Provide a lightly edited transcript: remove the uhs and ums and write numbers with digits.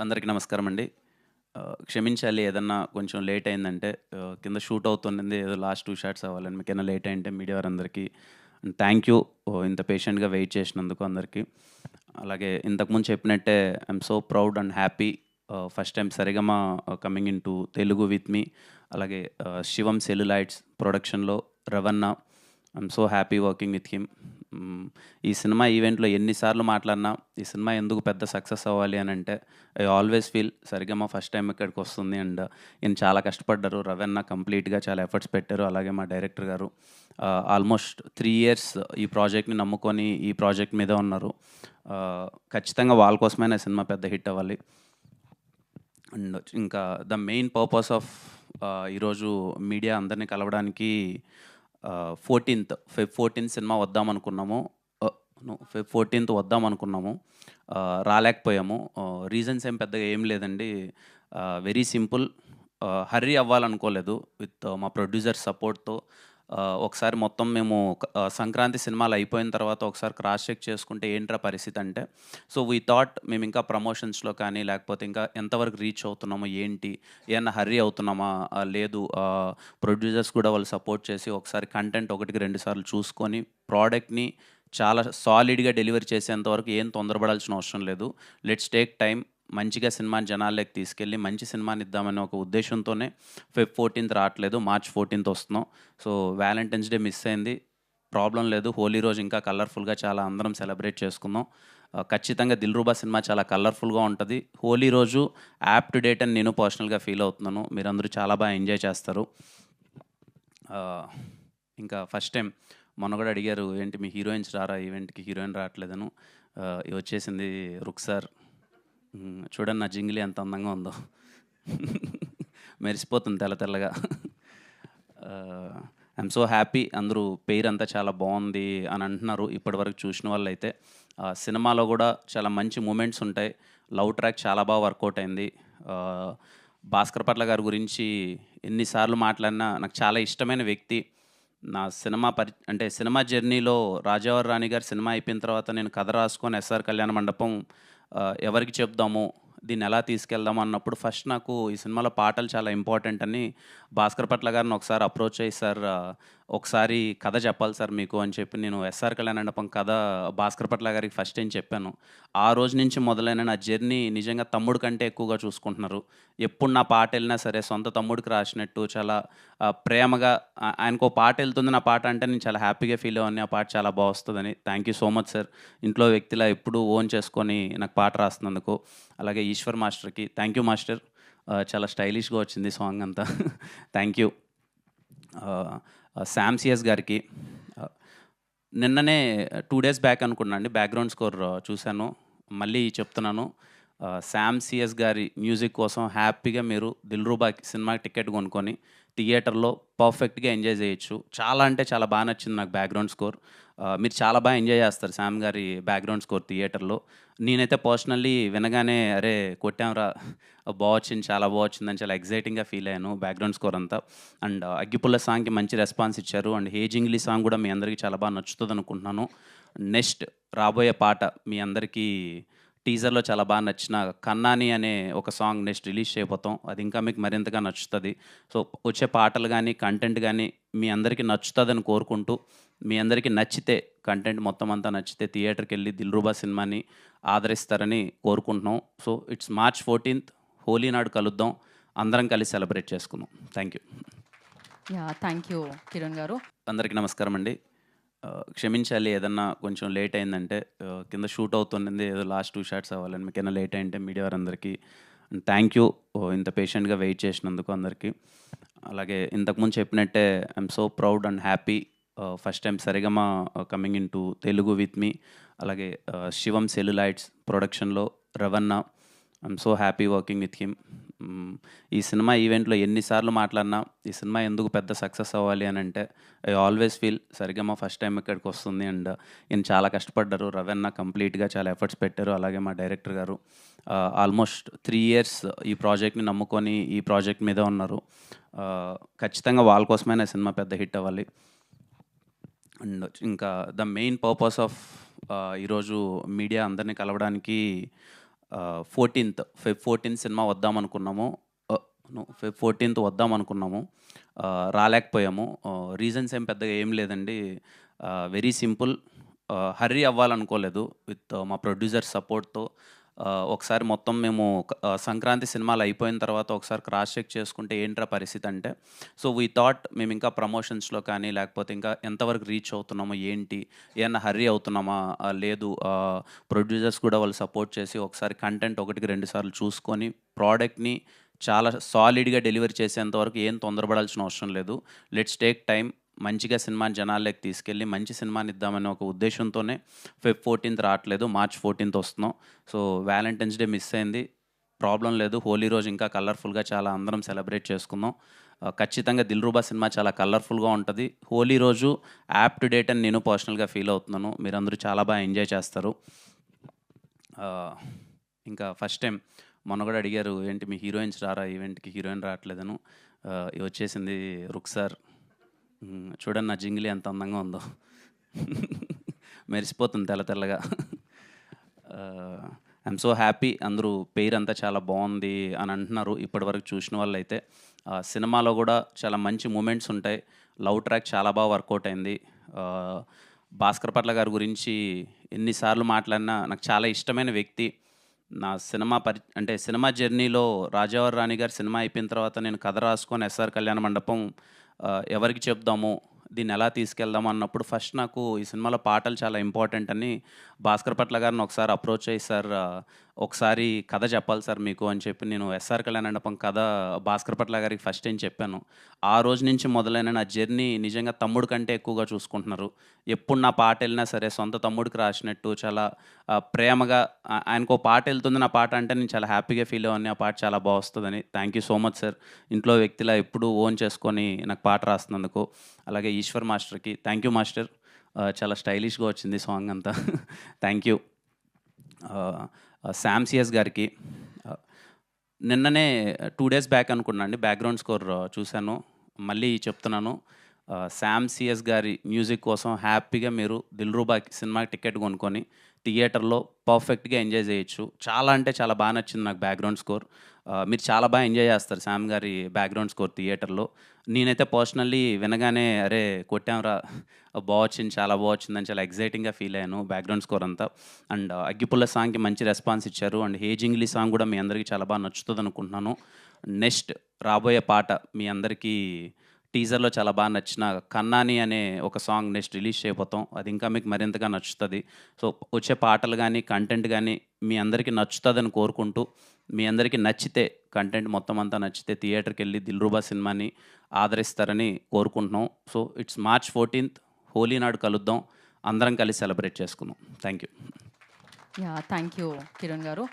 అందరికీ నమస్కారం అండి. క్షమించాలి ఏదన్నా కొంచెం లేట్ అయిందంటే కింద షూట్ అవుతున్నది ఏదో లాస్ట్ 2 షాట్స్ అవ్వాలని మీకేమైనా లేట్ అయింటే మీడియా వారందరికీ థ్యాంక్ యూ. ఇంత పేషెంట్‌గా వెయిట్ చేసినందుకు అందరికీ. అలాగే ఇంతకుముందు చెప్పినట్టే I'm so proud and happy first time Saregama coming into Telugu with me. అలాగే శివం సెల్యులాయిడ్స్ ప్రొడక్షన్‌లో Ravana. I'm so happy working with him. ఈ సినిమా ఈవెంట్‌లో ఎన్ని సార్లు మాట్లాడినా ఈ సినిమా ఎందుకు పెద్ద సక్సెస్ అవ్వాలి అనంటే I always feel Saregama first time ఇక్కడికొస్తుంది అండ్ ఈయన చాలా కష్టపడ్డారు. రవణ కంప్లీట్‌గా చాలా ఎఫర్ట్స్ పెట్టారు. అలాగే మా డైరెక్టర్ గారు ఆల్మోస్ట్ 3 ఇయర్స్ ఈ ప్రాజెక్ట్‌ని నమ్ముకొని ఈ ప్రాజెక్ట్ మీదే ఉన్నారు. ఖచ్చితంగా వాళ్ళ కోసమైనా ఈ సినిమా పెద్ద హిట్ అవ్వాలి. అండ్ ఇంకా ద మెయిన్ పర్పస్ ఆఫ్ ఈరోజు మీడియా అందరిని కలవడానికి 14th ఫెబ్ 14 సినిమా వద్దామనుకున్నాము. ఫెబ్ 14 వద్దామనుకున్నాము. రాలేకపోయాము. రీజన్స్ ఏం పెద్దగా ఏం లేదండి. Very simple. హర్రీ అవ్వాలనుకోలేదు. విత్ మా ప్రొడ్యూసర్ సపోర్ట్‌తో ఒకసారి మొత్తం మేము సంక్రాంతి సినిమాలు అయిపోయిన తర్వాత ఒకసారి క్రాస్ చెక్ చేసుకుంటే ఏంట్రా పరిస్థితి అంటే, సో వీ థాట్ మేము ఇంకా ప్రమోషన్స్‌లో కానీ లేకపోతే ఇంకా ఎంతవరకు రీచ్ అవుతున్నామో ఏంటి? ఏమన్నా హర్రీ అవుతున్నామా? లేదు ప్రొడ్యూసర్స్ కూడా వాళ్ళు సపోర్ట్ చేసి ఒకసారి కంటెంట్ 1కి 2 సార్లు చూసుకొని ప్రోడక్ట్‌ని చాలా సాలిడ్‌గా డెలివరీ చేసేంత వరకు ఏం తొందరపడాల్సిన అవసరం లేదు. Let's take time. మంచిగా సినిమాని జనాల్లోకి తీసుకెళ్ళి మంచి సినిమాని ఇద్దామనే ఒక ఉద్దేశంతోనే ఫెబ్ 14 రావట్లేదు. మార్చ్ 14 వస్తున్నాం. సో వ్యాలంటైన్స్ డే మిస్ అయింది. ప్రాబ్లమ్ లేదు. హోలీ రోజు ఇంకా కలర్‌ఫుల్‌గా చాలా అందరం సెలబ్రేట్ చేసుకుందాం. ఖచ్చితంగా 'దిల్‌రుబా' సినిమా చాలా కలర్‌ఫుల్‌గా ఉంటది. హోలీ రోజు యాప్ టు డేట్ అని నేను పర్సనల్‌గా ఫీల్ అవుతున్నాను. మీరందరూ చాలా బాగా ఎంజాయ్ చేస్తారు. ఇంకా ఫస్ట్ టైం మొన్న కూడా అడిగారు, ఏంటి మీ హీరోయిన్స్ రారా ఈవెంట్‌కి? హీరోయిన్ రావట్లేదను. వచ్చేసింది రుక్సార్. చూడండి నా జింగిలి ఎంత అందంగా ఉందో. మెరిసిపోతుంది తెల్ల తెల్లగా. I'm so happy. అందరూ పేరంతా చాలా బాగుంది అని అంటున్నారు ఇప్పటివరకు చూసిన వాళ్ళైతే. సినిమాలో కూడా చాలా మంచి మూమెంట్స్ ఉంటాయి. లవ్ ట్రాక్ చాలా బాగా వర్కౌట్ అయింది. భాస్కర్ పట్ల గారి గురించి ఎన్నిసార్లు మాట్లాడినా నాకు చాలా ఇష్టమైన వ్యక్తి. నా సినిమా అంటే సినిమా జర్నీలో 'రాజావారి రాణి' గారి సినిమా అయిపోయిన తర్వాత నేను కథ రాసుకొని ఎస్ఆర్ కళ్యాణ మండపం ఎవరికి చెప్దాము, దీన్ని ఎలా తీసుకెళ్దాము అన్నప్పుడు ఫస్ట్ నాకు ఈ సినిమాలో పాటలు చాలా ఇంపార్టెంట్ అని భాస్కర్ పట్ల గారిని ఒకసారి అప్రోచ్ అయ్యి, సార్ ఒకసారి కథ చెప్పాలి సార్ మీకు అని చెప్పి నేను ఎస్ఆర్ కళ్యాణ మండపం కథ భాస్కర్ పట్ల గారికి ఫస్ట్ టైం చెప్పాను. ఆ రోజు నుంచి మొదలైన నా జర్నీ నిజంగా తమ్ముడు కంటే ఎక్కువగా చూసుకుంటున్నారు. ఎప్పుడు నా పాట వెళ్ళినా సరే సొంత తమ్ముడికి రాసినట్టు చాలా ప్రేమగా ఆయనకో పాట వెళ్తుంది నా పాట అంటే నేను చాలా హ్యాపీగా ఫీల్ అవ్వని, ఆ పాట చాలా బాగా వస్తుందని. Thank you so much sir. ఇంట్లో వ్యక్తిలా ఎప్పుడూ ఓన్ చేసుకొని నాకు పాట రాస్తున్నందుకు. అలాగే ఈశ్వర్ మాస్టర్కి థ్యాంక్ యూ మాస్టర్. చాలా స్టైలిష్గా వచ్చింది సాంగ్ అంతా. Thank you. శామ్ సిఎస్ గారికి నిన్ననే 2 డేస్ బ్యాక్ అనుకున్నా అండి బ్యాక్గ్రౌండ్ స్కోర్ చూశాను. మళ్ళీ చెప్తున్నాను, శామ్ సిఎస్ గారి మ్యూజిక్ కోసం హ్యాపీగా మీరు 'దిల్‌రుబా'కి సినిమాకి టికెట్ కొనుక్కొని థియేటర్‌లో పర్ఫెక్ట్‌గా ఎంజాయ్ చేయొచ్చు. చాలా అంటే చాలా బాగా నచ్చింది నాకు బ్యాక్గ్రౌండ్ స్కోర్. మీరు చాలా బాగా ఎంజాయ్ చేస్తారు శామ్ గారి బ్యాక్గ్రౌండ్ స్కోర్ థియేటర్‌లో. నేనైతే పర్సనల్లీ వినగానే అరే కొట్టాంరా, వచ్చింది, చాలా వచ్చిందని చాలా ఎక్సైటింగ్‌గా ఫీల్ అయ్యాను బ్యాక్గ్రౌండ్ స్కోర్ అంతా. అండ్ 'అగ్గిపుల్ల' సాంగ్‌కి మంచి రెస్పాన్స్ ఇచ్చారు. అండ్ 'హే జింగిలి' సాంగ్ కూడా మీ అందరికీ చాలా బాగా నచ్చుతుందనుకుంటున్నాను. నెక్స్ట్ రాబోయే పాట మీ అందరికీ టీజర్‌లో చాలా బాగా నచ్చిన 'కన్నాని' అనే ఒక సాంగ్ నెక్స్ట్ రిలీజ్ చేయబోతాం. అది ఇంకా మీకు మరింతగా నచ్చుతది. సో వచ్చే పాటలు గానీ, కంటెంట్ గానీ మీ అందరికీ నచ్చుతదని కోరుకుంటూ, మీ అందరికీ నచ్చితే కంటెంట్ మొత్తం అంతా నచ్చితే థియేటర్‌కెళ్ళి 'దిల్‌రుబా' సినిమాని ఆదరిస్తారని కోరుకుంటున్నాం. సో ఇట్స్ మార్చ్ 14 హోలీ నాడు కలుద్దాం. అందరం కలిసి సెలబ్రేట్ చేసుకుందాం. Thank you. Yeah! Thank you Kiran గారు. అందరికీ నమస్కారం అండి. క్షమించాలి ఏదన్నా కొంచెం లేట్ అయిందంటే కింద షూట్ అవుతున్నది ఏదో లాస్ట్ 2 షాట్స్ అవ్వాలని మీకేమైనా లేట్ అయింటే మీడియా వారందరికీ థ్యాంక్ యూ. ఇంత పేషెంట్‌గా వెయిట్ చేసినందుకు అందరికీ. అలాగే ఇంతకుముందు చెప్పినట్టే I'm so proud and happy. First time Saregama coming into Telugu with me. అలాగే శివం సెల్యులాయిడ్స్ ప్రొడక్షన్‌లో Ravana. I'm so happy working with him. ఈ సినిమా ఈవెంట్‌లో ఎన్ని సార్లు మాట్లాడినా ఈ సినిమా ఎందుకు పెద్ద సక్సెస్ అవ్వాలి అనంటే I always feel Saregama first time ఇక్కడికొస్తుంది అండ్ ఈయన చాలా కష్టపడ్డారు. రవణ కంప్లీట్‌గా చాలా ఎఫర్ట్స్ పెట్టారు. అలాగే మా డైరెక్టర్ గారు ఆల్మోస్ట్ 3 ఇయర్స్ ఈ ప్రాజెక్ట్‌ని నమ్ముకొని ఈ ప్రాజెక్ట్ మీదే ఉన్నారు. ఖచ్చితంగా వాళ్ళ కోసమైనా ఈ సినిమా పెద్ద హిట్ అవ్వాలి. అండ్ ఇంకా ద మెయిన్ పర్పస్ ఆఫ్ ఈరోజు మీడియా అందరిని కలవడానికి ఫెబ్ 14 సినిమా వద్దామనుకున్నాము. ఫెబ్ 14 వద్దామనుకున్నాము. రాలేకపోయాము. రీజన్స్ ఏం పెద్దగా ఏం లేదండి. Very simple. హర్రీ అవ్వాలనుకోలేదు. విత్ మా ప్రొడ్యూసర్ సపోర్ట్‌తో ఒకసారి మొత్తం మేము సంక్రాంతి సినిమాలు అయిపోయిన తర్వాత ఒకసారి క్రాస్ చెక్ చేసుకుంటే ఏంట్రా పరిస్థితి అంటే, సో వీ థాట్ మేము ఇంకా ప్రమోషన్స్‌లో కానీ, లేకపోతే ఇంకా ఎంతవరకు రీచ్ అవుతున్నామో ఏంటి? ఏమన్నా హర్రీ అవుతున్నామా? లేదు, ప్రొడ్యూసర్స్ కూడా వాళ్ళు సపోర్ట్ చేసి ఒకసారి కంటెంట్ 1కి 2 సార్లు చూసుకొని ప్రోడక్ట్‌ని చాలా సాలిడ్‌గా డెలివరీ చేసేంత వరకు ఏం తొందరపడాల్సిన అవసరం లేదు. Let's take time. మంచిగా సినిమాని జనాల్లోకి తీసుకెళ్ళి మంచి సినిమాని ఇద్దామనే ఒక ఉద్దేశంతోనే ఫెబ్ 14 రావట్లేదు. మార్చ్ 14 వస్తున్నాం. సో వ్యాలంటైన్స్ డే మిస్ అయింది. ప్రాబ్లం లేదు. హోలీ రోజు ఇంకా కలర్‌ఫుల్‌గా చాలా అందరం సెలబ్రేట్ చేసుకుందాం. ఖచ్చితంగా 'దిల్‌రుబా' సినిమా చాలా కలర్‌ఫుల్‌గా ఉంటది. హోలీ రోజు యాప్ టు డేట్ అని నేను పర్సనల్‌గా ఫీల్ అవుతున్నాను. మీరందరూ చాలా బాగా ఎంజాయ్ చేస్తారు. ఇంకా ఫస్ట్ టైం మొన్న కూడా అడిగారు, ఏంటి మీ హీరోయిన్స్ రారా ఈవెంట్‌కి? హీరోయిన్ రావట్లేదను. వచ్చేసింది రుక్సార్. చూడండి నా జింగిలి ఎంత అందంగా ఉందో. మెరిసిపోతుంది తెల్ల తెల్లగా. I'm so happy. అందరూ పేరంతా చాలా బాగుంది అని అంటున్నారు ఇప్పటివరకు చూసిన వాళ్ళైతే. సినిమాలో కూడా చాలా మంచి మూమెంట్స్ ఉంటాయి. లవ్ ట్రాక్ చాలా బాగా వర్కౌట్ అయింది. భాస్కర్ పట్ల గారి గురించి ఎన్నిసార్లు మాట్లాడినా నాకు చాలా ఇష్టమైన వ్యక్తి. నా సినిమా జర్నీలో రాజావారి రాణి గారి సినిమా అయిపోయిన తర్వాత నేను కథ రాసుకొని ఎస్ఆర్ కళ్యాణ మండపం ఎవరికి చెప్దాము, దీన్ని ఎలా తీసుకెళ్దాము అన్నప్పుడు ఫస్ట్ నాకు ఈ సినిమాలో పాటలు చాలా ఇంపార్టెంట్ అని భాస్కర్ పట్ల గారిని ఒకసారి అప్రోచ్ అయ్యి, సార్ ఒకసారి కథ చెప్పాలి సార్ మీకు అని చెప్పి నేను ఎస్ఆర్ కళ్యాణ మండపం కథ భాస్కర్ పట్ల గారికి ఫస్ట్ టైం చెప్పాను. ఆ రోజు నుంచి మొదలైన నా జర్నీ నిజంగా తమ్ముడు కంటే ఎక్కువగా చూసుకుంటున్నారు. ఎప్పుడు నా పాట వెళ్ళినా సరే సొంత తమ్ముడికి రాసినట్టు చాలా ప్రేమగా ఆయనకు పాట వెళ్తుంది నా పాట అంటే నేను చాలా హ్యాపీగా ఫీల్ అవ్వని, ఆ పాట చాలా బాగా వస్తుందని. Thank you so much sir. ఇంట్లో వ్యక్తిలా ఎప్పుడూ ఓన్ చేసుకొని నాకు పాట రాస్తున్నందుకు. అలాగే ఈశ్వర్ మాస్టర్కి థ్యాంక్ యూ మాస్టర్. చాలా స్టైలిష్గా వచ్చింది సాంగ్ అంతా. Thank you. శామ్ సిఎస్ గారికి నిన్ననే 2 days బ్యాక్ అనుకున్నా అండి బ్యాక్గ్రౌండ్ స్కోర్ చూశాను. మళ్ళీ చెప్తున్నాను, శామ్ సిఎస్ గారి మ్యూజిక్ కోసం హ్యాపీగా మీరు 'దిల్‌రుబా'కి సినిమాకి టికెట్ కొనుక్కొని థియేటర్లో పర్ఫెక్ట్గా ఎంజాయ్ చేయొచ్చు. చాలా అంటే చాలా బాగా నచ్చింది నాకు బ్యాక్గ్రౌండ్ స్కోర్. మీరు చాలా బాగా ఎంజాయ్ చేస్తారు శామ్ గారి బ్యాక్గ్రౌండ్ స్కోర్ థియేటర్లో. నేనైతే పర్సనల్లీ వినగానే అరే కొట్టాంరా, బాగా వచ్చింది, చాలా బాగా వచ్చిందని చాలా ఎగ్జైటింగ్గా ఫీల్ అయ్యాను బ్యాక్గ్రౌండ్ స్కోర్ అంతా. అండ్ అగ్గిపుల్ల సాంగ్కి మంచి రెస్పాన్స్ ఇచ్చారు. అండ్ హే జింగ్లీ సాంగ్ కూడా మీ అందరికీ చాలా బాగా నచ్చుతుంది అనుకుంటున్నాను. నెక్స్ట్ రాబోయే పాట మీ అందరికీ టీజర్లో చాలా బాగా నచ్చిన 'కన్నాని' అనే ఒక సాంగ్ నెక్స్ట్ రిలీజ్ చేయబోతాం. అది ఇంకా మీకు మరింతగా నచ్చుతుంది. సో వచ్చే పాటలు కానీ కంటెంట్ కానీ మీ అందరికీ నచ్చుతుందని కోరుకుంటూ, మీ అందరికీ నచ్చితే కంటెంట్ మొత్తం అంతా నచ్చితే థియేటర్కి వెళ్ళి 'దిల్‌రుబా' సినిమాని ఆదరిస్తారని కోరుకుంటున్నాం. సో ఇట్స్ మార్చ్ 14 హోలీ నాడు కలుద్దాం. అందరం కలిసి సెలబ్రేట్ చేసుకుందాం. Thank you. Thank you Kiran గారు.